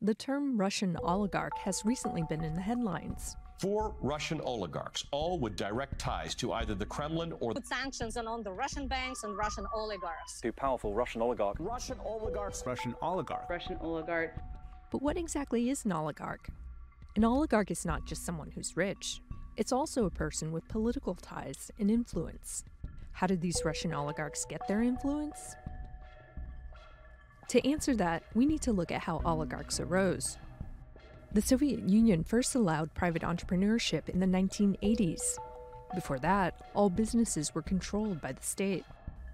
The term Russian oligarch has recently been in the headlines. 4 Russian oligarchs, all with direct ties to either the Kremlin or put sanctions on the Russian banks and Russian oligarchs. 2 powerful Russian oligarchs. Russian oligarchs. Russian oligarch. Russian oligarch. But what exactly is an oligarch? An oligarch is not just someone who's rich. It's also a person with political ties and influence. How did these Russian oligarchs get their influence? To answer that, we need to look at how oligarchs arose. The Soviet Union first allowed private entrepreneurship in the 1980s. Before that, all businesses were controlled by the state.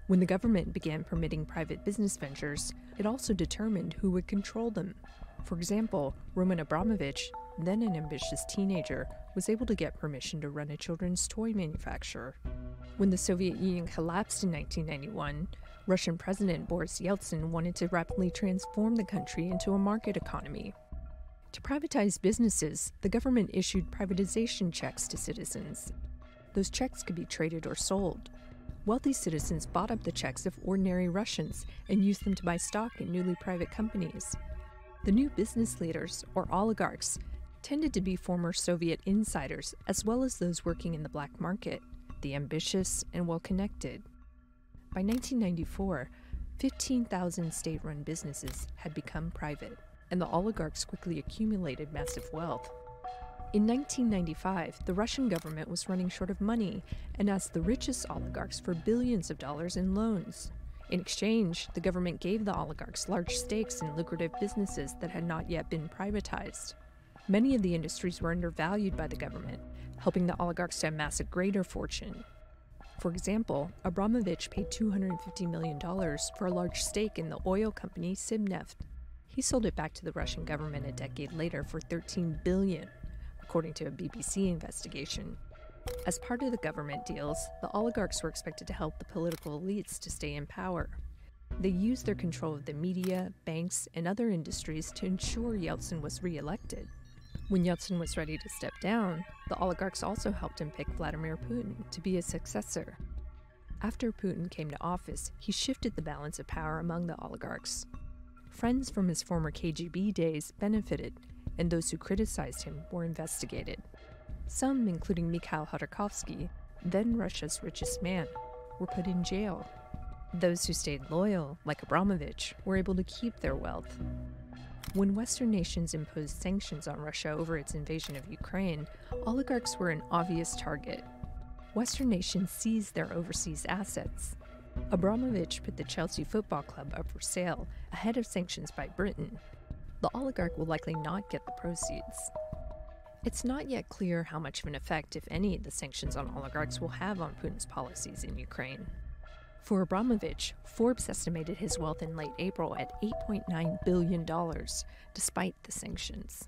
When the government began permitting private business ventures, it also determined who would control them. For example, Roman Abramovich, then an ambitious teenager, was able to get permission to run a children's toy manufacturer. When the Soviet Union collapsed in 1991, Russian President Boris Yeltsin wanted to rapidly transform the country into a market economy. To privatize businesses, the government issued privatization checks to citizens. Those checks could be traded or sold. Wealthy citizens bought up the checks of ordinary Russians and used them to buy stock in newly private companies. The new business leaders, or oligarchs, tended to be former Soviet insiders as well as those working in the black market, the ambitious and well-connected. By 1994, 15,000 state-run businesses had become private, and the oligarchs quickly accumulated massive wealth. In 1995, the Russian government was running short of money and asked the richest oligarchs for billions of dollars in loans. In exchange, the government gave the oligarchs large stakes in lucrative businesses that had not yet been privatized. Many of the industries were undervalued by the government, helping the oligarchs to amass a greater fortune. For example, Abramovich paid $250 million for a large stake in the oil company Sibneft. He sold it back to the Russian government a decade later for $13 billion, according to a BBC investigation. As part of the government deals, the oligarchs were expected to help the political elites to stay in power. They used their control of the media, banks, and other industries to ensure Yeltsin was re-elected. When Yeltsin was ready to step down, the oligarchs also helped him pick Vladimir Putin to be his successor. After Putin came to office, he shifted the balance of power among the oligarchs. Friends from his former KGB days benefited, and those who criticized him were investigated. Some, including Mikhail Khodorkovsky, then Russia's richest man, were put in jail. Those who stayed loyal, like Abramovich, were able to keep their wealth. When Western nations imposed sanctions on Russia over its invasion of Ukraine, oligarchs were an obvious target. Western nations seized their overseas assets. Abramovich put the Chelsea Football Club up for sale ahead of sanctions by Britain. The oligarch will likely not get the proceeds. It's not yet clear how much of an effect, if any, the sanctions on oligarchs will have on Putin's policies in Ukraine. For Abramovich, Forbes estimated his wealth in late April at $8.9 billion, despite the sanctions.